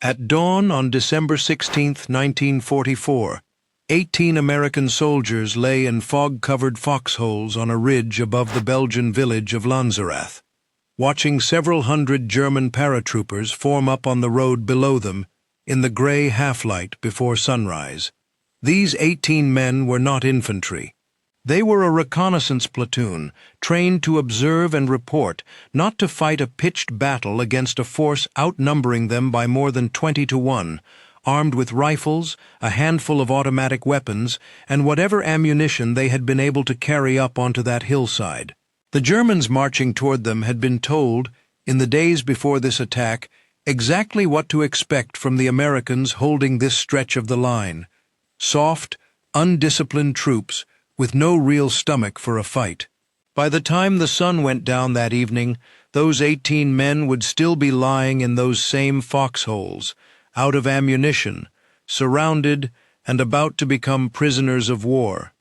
At dawn on December 16, 1944, 18 American soldiers lay in fog-covered foxholes on a ridge above the Belgian village of Lanzerath, watching several hundred German paratroopers form up on the road below them in the gray half-light before sunrise. These 18 men were not infantry. They were a reconnaissance platoon, trained to observe and report, not to fight a pitched battle against a force outnumbering them by more than 20 to 1, armed with rifles, a handful of automatic weapons, and whatever ammunition they had been able to carry up onto that hillside. The Germans marching toward them had been told, in the days before this attack, exactly what to expect from the Americans holding this stretch of the line. Soft, undisciplined troops with no real stomach for a fight. By the time the sun went down that evening, those 18 men would still be lying in those same foxholes, out of ammunition, surrounded, and about to become prisoners of war.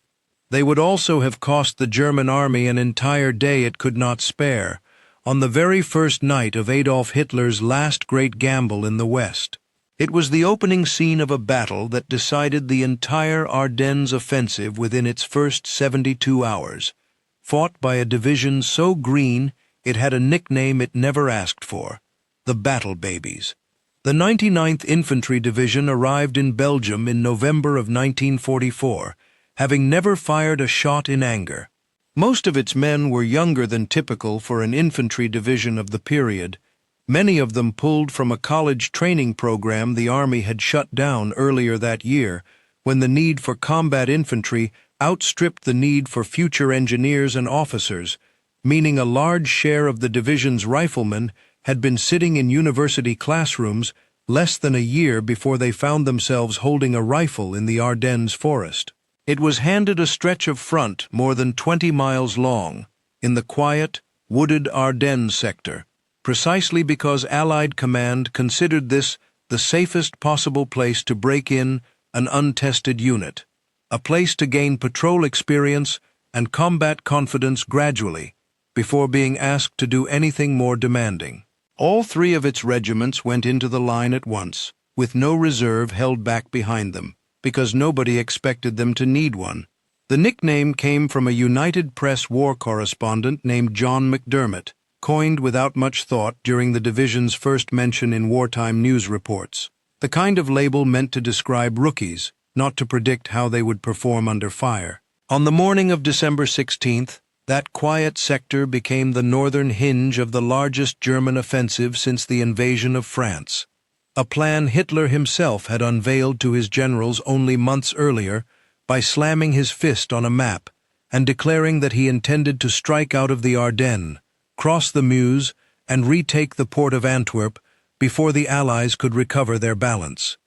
They would also have cost the German army an entire day it could not spare, on the very first night of Adolf Hitler's last great gamble in the West. It was the opening scene of a battle that decided the entire Ardennes offensive within its first 72 hours, fought by a division so green it had a nickname it never asked for, the Battle Babies. The 99th Infantry Division arrived in Belgium in November of 1944, having never fired a shot in anger. Most of its men were younger than typical for an infantry division of the period. Many of them pulled from a college training program the Army had shut down earlier that year, when the need for combat infantry outstripped the need for future engineers and officers, meaning a large share of the division's riflemen had been sitting in university classrooms less than a year before they found themselves holding a rifle in the Ardennes forest. It was handed a stretch of front more than 20 miles long, in the quiet, wooded Ardennes sector, precisely because Allied command considered this the safest possible place to break in an untested unit, a place to gain patrol experience and combat confidence gradually, before being asked to do anything more demanding. All 3 of its regiments went into the line at once, with no reserve held back behind them, because nobody expected them to need one. The nickname came from a United Press war correspondent named John McDermott, coined without much thought during the division's first mention in wartime news reports. The kind of label meant to describe rookies, not to predict how they would perform under fire. On the morning of December 16th, that quiet sector became the northern hinge of the largest German offensive since the invasion of France, a plan Hitler himself had unveiled to his generals only months earlier by slamming his fist on a map and declaring that he intended to strike out of the Ardennes, cross the Meuse, and retake the port of Antwerp before the Allies could recover their balance.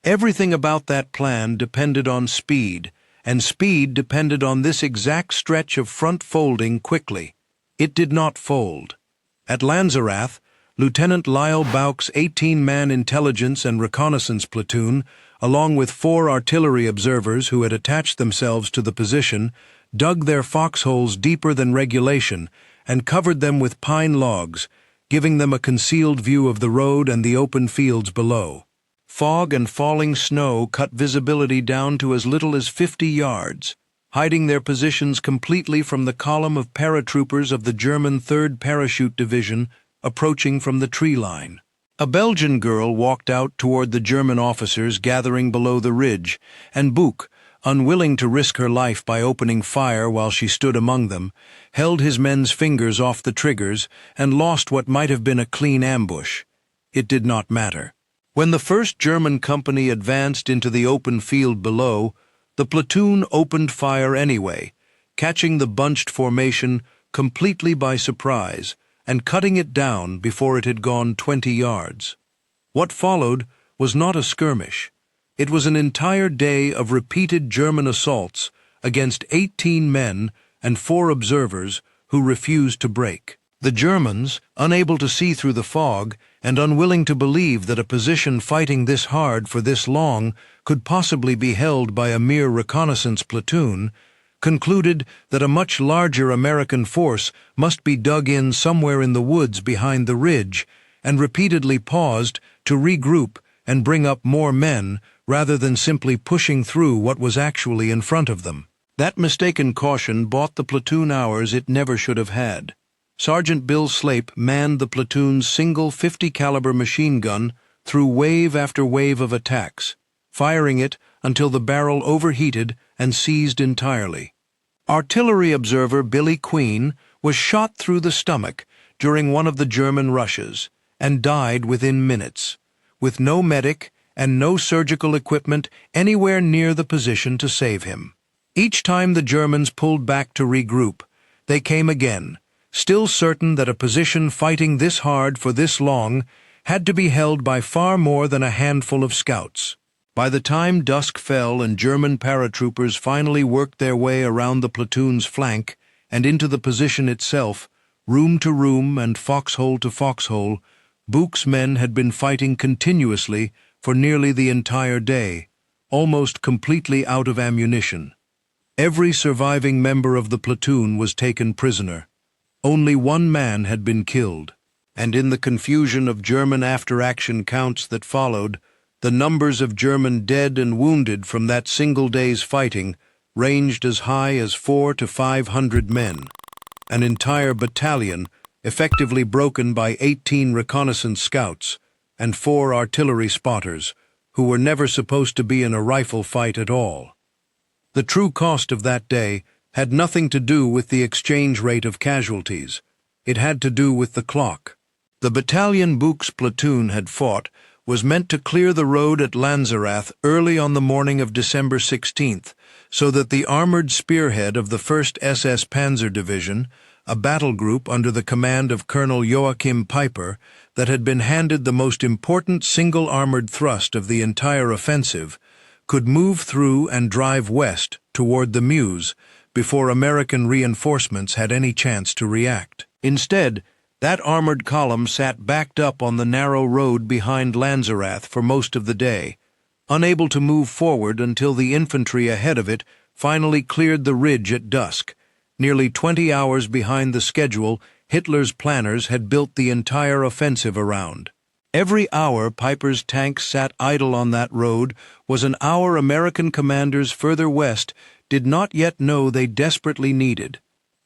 Everything about that plan depended on speed, and speed depended on this exact stretch of front folding quickly. It did not fold. At Lanzerath, Lieutenant Lyle Bouck's 18-man intelligence and reconnaissance platoon, along with 4 artillery observers who had attached themselves to the position, dug their foxholes deeper than regulation and covered them with pine logs, giving them a concealed view of the road and the open fields below. Fog and falling snow cut visibility down to as little as 50 yards, hiding their positions completely from the column of paratroopers of the German 3rd Parachute Division approaching from the tree line. A Belgian girl walked out toward the German officers gathering below the ridge, and Bouck, unwilling to risk her life by opening fire while she stood among them, held his men's fingers off the triggers and lost what might have been a clean ambush. It did not matter. When the first German company advanced into the open field below, the platoon opened fire anyway, catching the bunched formation completely by surprise and cutting it down before it had gone 20 yards. What followed was not a skirmish. It was an entire day of repeated German assaults against 18 men and 4 observers who refused to break. The Germans, unable to see through the fog and unwilling to believe that a position fighting this hard for this long could possibly be held by a mere reconnaissance platoon, concluded that a much larger American force must be dug in somewhere in the woods behind the ridge, and repeatedly paused to regroup and bring up more men rather than simply pushing through what was actually in front of them. That mistaken caution bought the platoon hours it never should have had. Sergeant Bill Slape manned the platoon's single 50 caliber machine gun through wave after wave of attacks, firing it until the barrel overheated and seized entirely. Artillery observer Billy Queen was shot through the stomach during one of the German rushes and died within minutes, with no medic and no surgical equipment anywhere near the position to save him. Each time the Germans pulled back to regroup, they came again, still certain that a position fighting this hard for this long had to be held by far more than a handful of scouts. By the time dusk fell and German paratroopers finally worked their way around the platoon's flank and into the position itself, room to room and foxhole to foxhole, Buch's men had been fighting continuously for nearly the entire day, almost completely out of ammunition. Every surviving member of the platoon was taken prisoner. Only one man had been killed, and in the confusion of German after-action counts that followed, the numbers of German dead and wounded from that single day's fighting ranged as high as 400 to 500 men. An entire battalion, effectively broken by 18 reconnaissance scouts and 4 artillery spotters, who were never supposed to be in a rifle fight at all. The true cost of that day had nothing to do with the exchange rate of casualties. It had to do with the clock. The battalion Buch's platoon had fought was meant to clear the road at Lanzerath early on the morning of December 16th, so that the armored spearhead of the 1st SS Panzer Division, a battle group under the command of Colonel Joachim Piper that had been handed the most important single armored thrust of the entire offensive, could move through and drive west toward the Meuse before American reinforcements had any chance to react. Instead, that armored column sat backed up on the narrow road behind Lanzerath for most of the day, unable to move forward until the infantry ahead of it finally cleared the ridge at dusk. Nearly 20 hours behind the schedule Hitler's planners had built the entire offensive around. Every hour Piper's tanks sat idle on that road was an hour American commanders further west did not yet know they desperately needed.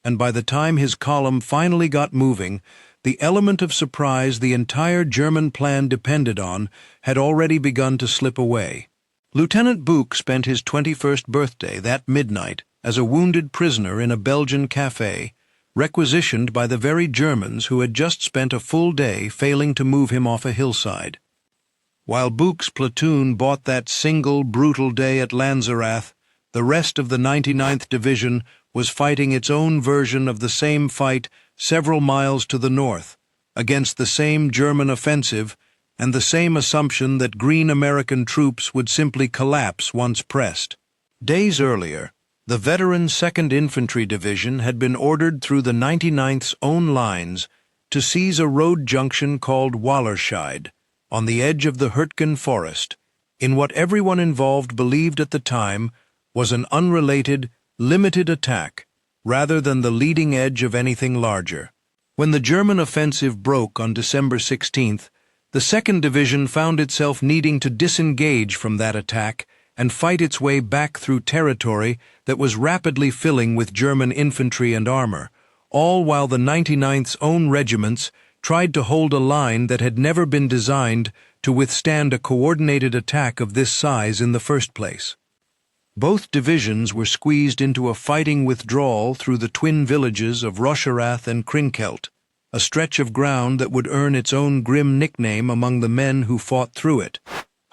And by the time his column finally got moving, the element of surprise the entire German plan depended on had already begun to slip away. Lieutenant Buch spent his 21st birthday that midnight as a wounded prisoner in a Belgian café, requisitioned by the very Germans who had just spent a full day failing to move him off a hillside. While Buch's platoon bought that single brutal day at Lanzerath, the rest of the 99th Division was fighting its own version of the same fight several miles to the north, against the same German offensive and the same assumption that green American troops would simply collapse once pressed. Days earlier, the veteran 2nd Infantry Division had been ordered through the 99th's own lines to seize a road junction called Wallerscheid, on the edge of the Hürtgen forest, in what everyone involved believed at the time was an unrelated, limited attack, rather than the leading edge of anything larger. When the German offensive broke on December 16th, the 2nd Division found itself needing to disengage from that attack and fight its way back through territory that was rapidly filling with German infantry and armor, all while the 99th's own regiments tried to hold a line that had never been designed to withstand a coordinated attack of this size in the first place. Both divisions were squeezed into a fighting withdrawal through the twin villages of Rocherath and Krinkelt, a stretch of ground that would earn its own grim nickname among the men who fought through it,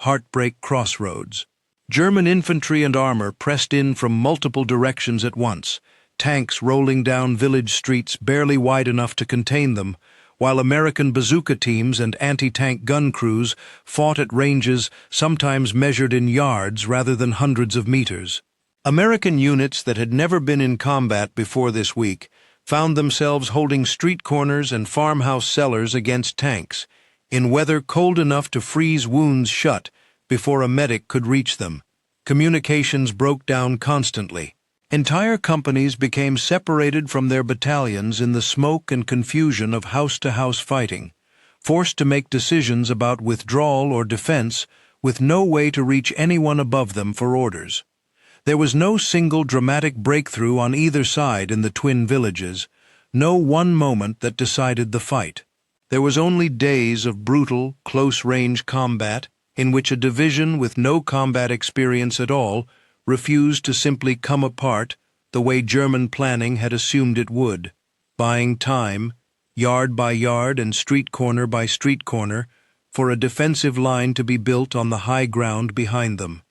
Heartbreak Crossroads. German infantry and armor pressed in from multiple directions at once, tanks rolling down village streets barely wide enough to contain them, while American bazooka teams and anti-tank gun crews fought at ranges sometimes measured in yards rather than hundreds of meters. American units that had never been in combat before this week found themselves holding street corners and farmhouse cellars against tanks, in weather cold enough to freeze wounds shut before a medic could reach them. Communications broke down constantly. Entire companies became separated from their battalions in the smoke and confusion of house-to-house fighting, forced to make decisions about withdrawal or defense with no way to reach anyone above them for orders. There was no single dramatic breakthrough on either side in the twin villages, no one moment that decided the fight. There was only days of brutal, close-range combat in which a division with no combat experience at all refused to simply come apart the way German planning had assumed it would, buying time, yard by yard and street corner by street corner, for a defensive line to be built on the high ground behind them.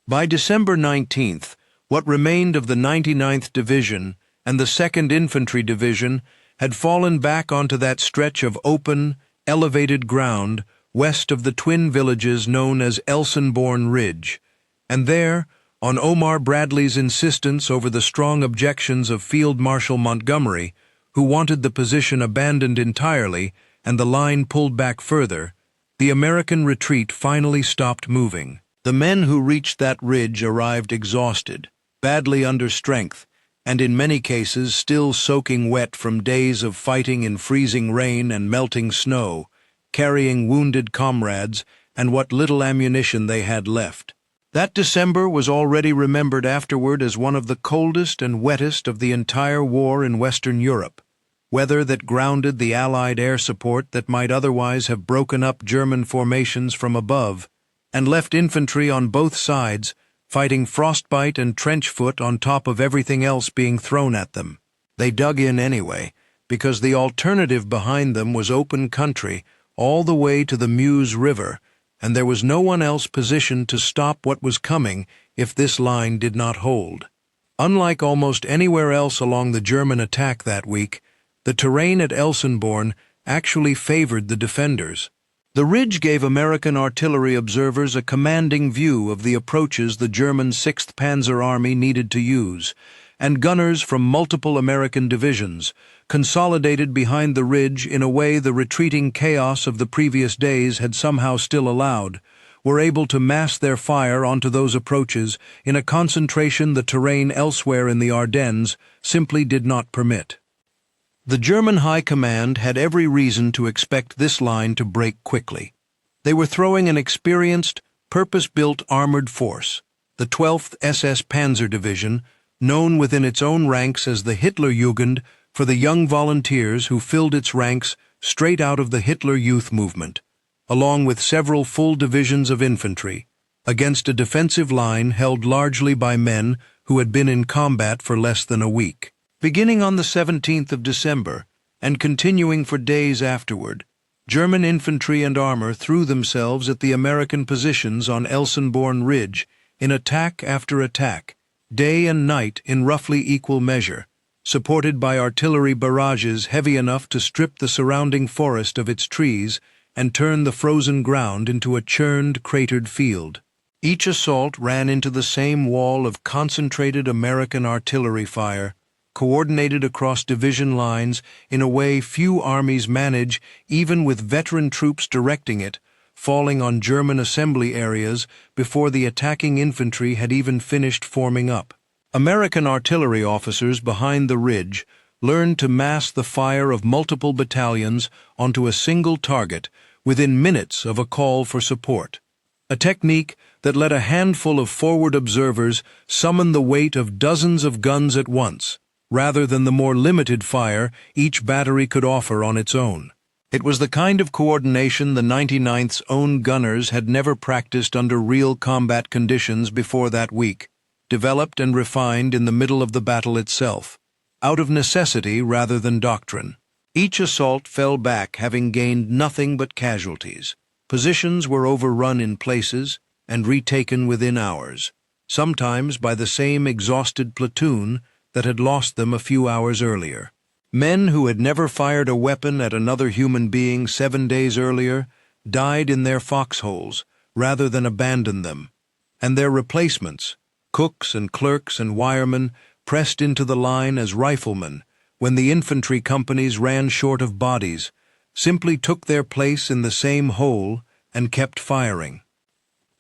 By December 19th, what remained of the 99th Division and the 2nd Infantry Division had fallen back onto that stretch of open, elevated ground west of the twin villages known as Elsenborn Ridge, and there, on Omar Bradley's insistence over the strong objections of Field Marshal Montgomery, who wanted the position abandoned entirely and the line pulled back further, the American retreat finally stopped moving. The men who reached that ridge arrived exhausted, badly under strength, and in many cases still soaking wet from days of fighting in freezing rain and melting snow, carrying wounded comrades and what little ammunition they had left. That December was already remembered afterward as one of the coldest and wettest of the entire war in Western Europe, weather that grounded the Allied air support that might otherwise have broken up German formations from above, and left infantry on both sides fighting frostbite and trench foot on top of everything else being thrown at them. They dug in anyway, because the alternative behind them was open country all the way to the Meuse River, and there was no one else positioned to stop what was coming if this line did not hold. Unlike almost anywhere else along the German attack that week, the terrain at Elsenborn actually favored the defenders. The ridge gave American artillery observers a commanding view of the approaches the German 6th Panzer Army needed to use, and gunners from multiple American divisions, consolidated behind the ridge in a way the retreating chaos of the previous days had somehow still allowed, were able to mass their fire onto those approaches in a concentration the terrain elsewhere in the Ardennes simply did not permit. The German High Command had every reason to expect this line to break quickly. They were throwing an experienced, purpose-built armored force, the 12th SS Panzer Division, known within its own ranks as the Hitlerjugend for the young volunteers who filled its ranks straight out of the Hitler Youth movement, along with several full divisions of infantry, against a defensive line held largely by men who had been in combat for less than a week. Beginning on the 17th of December, and continuing for days afterward, German infantry and armor threw themselves at the American positions on Elsenborn Ridge in attack after attack, day and night in roughly equal measure, supported by artillery barrages heavy enough to strip the surrounding forest of its trees and turn the frozen ground into a churned, cratered field. Each assault ran into the same wall of concentrated American artillery fire, coordinated across division lines in a way few armies manage even with veteran troops directing it, falling on German assembly areas before the attacking infantry had even finished forming up. American artillery officers behind the ridge learned to mass the fire of multiple battalions onto a single target within minutes of a call for support, a technique that let a handful of forward observers summon the weight of dozens of guns at once, rather than the more limited fire each battery could offer on its own. It was the kind of coordination the 99th's own gunners had never practiced under real combat conditions before that week, developed and refined in the middle of the battle itself, out of necessity rather than doctrine. Each assault fell back having gained nothing but casualties. Positions were overrun in places and retaken within hours, sometimes by the same exhausted platoon that had lost them a few hours earlier. Men who had never fired a weapon at another human being 7 days earlier died in their foxholes rather than abandon them, and their replacements, cooks and clerks and wiremen, pressed into the line as riflemen when the infantry companies ran short of bodies, simply took their place in the same hole and kept firing.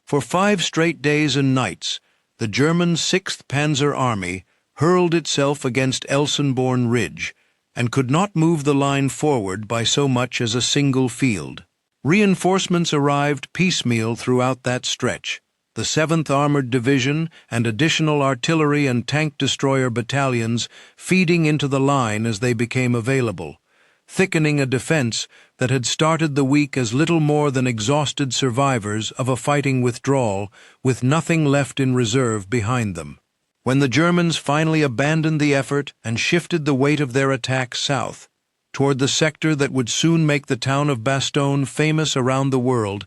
For 5 straight days and nights, the German 6th Panzer Army hurled itself against Elsenborn Ridge, and could not move the line forward by so much as a single field. Reinforcements arrived piecemeal throughout that stretch. The 7th Armored Division and additional artillery and tank destroyer battalions feeding into the line as they became available, thickening a defense that had started the week as little more than exhausted survivors of a fighting withdrawal with nothing left in reserve behind them. When the Germans finally abandoned the effort and shifted the weight of their attack south, toward the sector that would soon make the town of Bastogne famous around the world,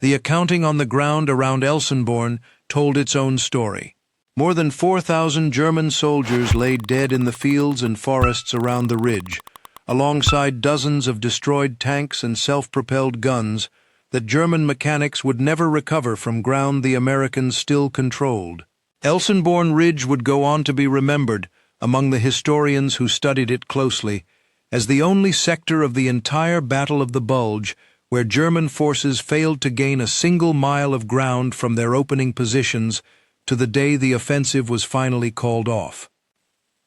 the accounting on the ground around Elsenborn told its own story. More than 4,000 German soldiers lay dead in the fields and forests around the ridge, alongside dozens of destroyed tanks and self-propelled guns that German mechanics would never recover from ground the Americans still controlled. Elsenborn Ridge would go on to be remembered, among the historians who studied it closely, as the only sector of the entire Battle of the Bulge where German forces failed to gain a single mile of ground from their opening positions to the day the offensive was finally called off.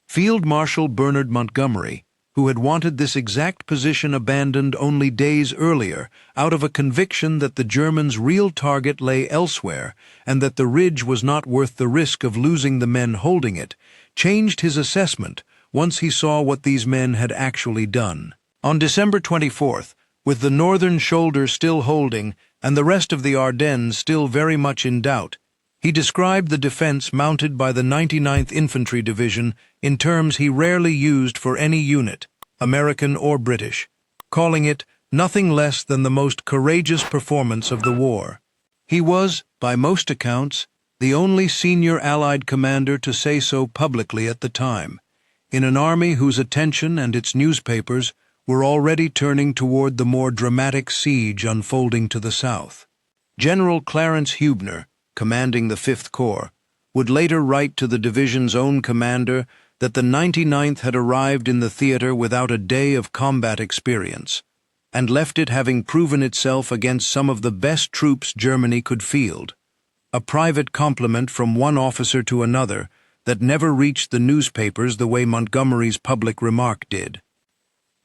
Field Marshal Bernard Montgomery, who had wanted this exact position abandoned only days earlier out of a conviction that the Germans' real target lay elsewhere and that the ridge was not worth the risk of losing the men holding it, changed his assessment once he saw what these men had actually done. On December 24th, with the northern shoulder still holding and the rest of the Ardennes still very much in doubt, he described the defense mounted by the 99th Infantry Division in terms he rarely used for any unit, American or British, calling it nothing less than the most courageous performance of the war. He was, by most accounts, the only senior Allied commander to say so publicly at the time, in an army whose attention and its newspapers were already turning toward the more dramatic siege unfolding to the south. General Clarence Hubner, commanding the 5th Corps, would later write to the division's own commander that the 99th had arrived in the theater without a day of combat experience, and left it having proven itself against some of the best troops Germany could field, a private compliment from one officer to another that never reached the newspapers the way Montgomery's public remark did.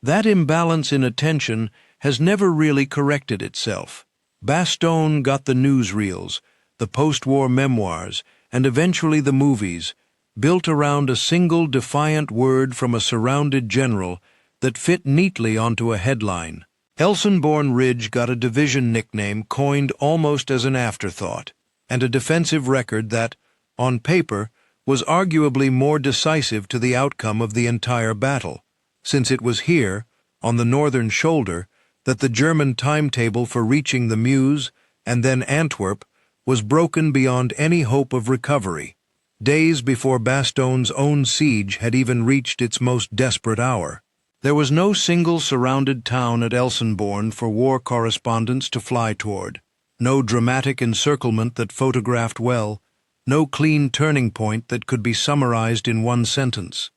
That imbalance in attention has never really corrected itself. Bastogne got the newsreels, the post-war memoirs, and eventually the movies, built around a single defiant word from a surrounded general that fit neatly onto a headline. Elsenborn Ridge got a division nickname coined almost as an afterthought, and a defensive record that, on paper, was arguably more decisive to the outcome of the entire battle, since it was here, on the northern shoulder, that the German timetable for reaching the Meuse, and then Antwerp, was broken beyond any hope of recovery, days before Bastogne's own siege had even reached its most desperate hour. There was no single surrounded town at Elsenborn for war correspondents to fly toward, no dramatic encirclement that photographed well, no clean turning point that could be summarized in one sentence.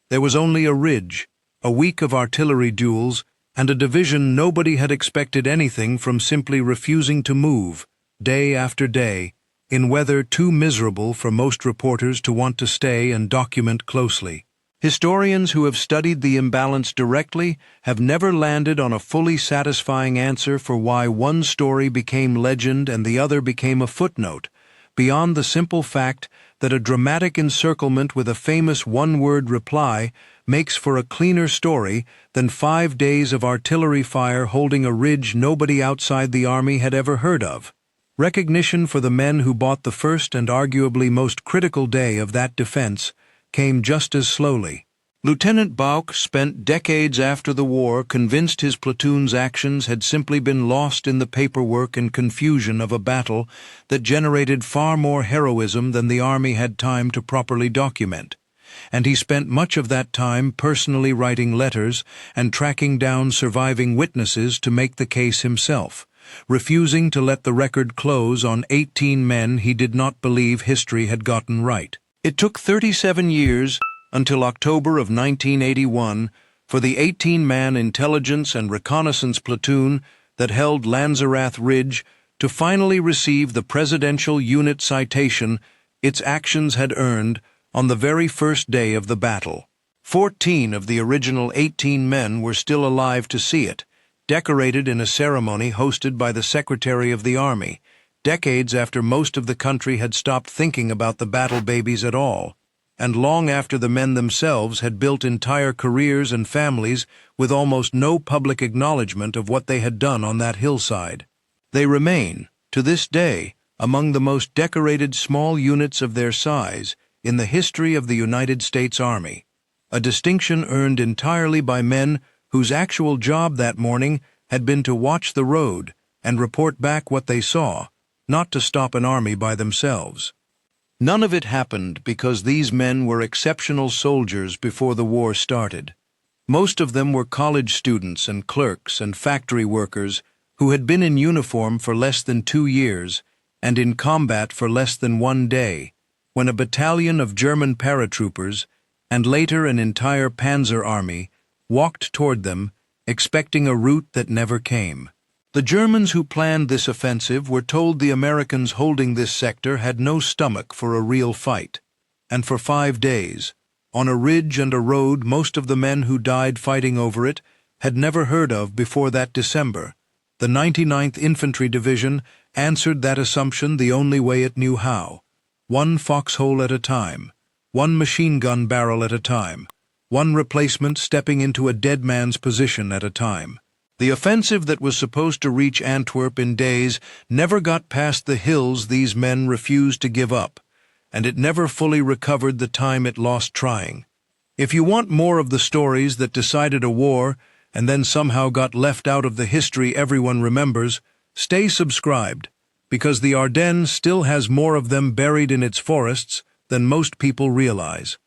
There was only a ridge, a week of artillery duels, and a division nobody had expected anything from simply refusing to move, day after day, in weather too miserable for most reporters to want to stay and document closely. Historians who have studied the imbalance directly have never landed on a fully satisfying answer for why one story became legend and the other became a footnote, beyond the simple fact that a dramatic encirclement with a famous one-word reply makes for a cleaner story than 5 days of artillery fire holding a ridge nobody outside the army had ever heard of. Recognition for the men who bought the first and arguably most critical day of that defense came just as slowly. Lieutenant Bauch spent decades after the war convinced his platoon's actions had simply been lost in the paperwork and confusion of a battle that generated far more heroism than the army had time to properly document, and he spent much of that time personally writing letters and tracking down surviving witnesses to make the case himself, refusing to let the record close on 18 men he did not believe history had gotten right. It took 37 years, until October of 1981, for the 18-man intelligence and reconnaissance platoon that held Lanzerath Ridge to finally receive the presidential unit citation its actions had earned on the very first day of the battle. 14 of the original 18 men were still alive to see it, decorated in a ceremony hosted by the Secretary of the Army, decades after most of the country had stopped thinking about the battle babies at all, and long after the men themselves had built entire careers and families with almost no public acknowledgement of what they had done on that hillside. They remain, to this day, among the most decorated small units of their size in the history of the United States Army, a distinction earned entirely by men whose actual job that morning had been to watch the road and report back what they saw, not to stop an army by themselves. None of it happened because these men were exceptional soldiers before the war started. Most of them were college students and clerks and factory workers who had been in uniform for less than 2 years and in combat for less than 1 day, when a battalion of German paratroopers, and later an entire Panzer Army, walked toward them, expecting a route that never came. The Germans who planned this offensive were told the Americans holding this sector had no stomach for a real fight, and for 5 days, on a ridge and a road most of the men who died fighting over it had never heard of before that December, the 99th Infantry Division answered that assumption the only way it knew how: one foxhole at a time, one machine gun barrel at a time, one replacement stepping into a dead man's position at a time. The offensive that was supposed to reach Antwerp in days never got past the hills these men refused to give up, and it never fully recovered the time it lost trying. If you want more of the stories that decided a war and then somehow got left out of the history everyone remembers, stay subscribed, because the Ardennes still has more of them buried in its forests than most people realize.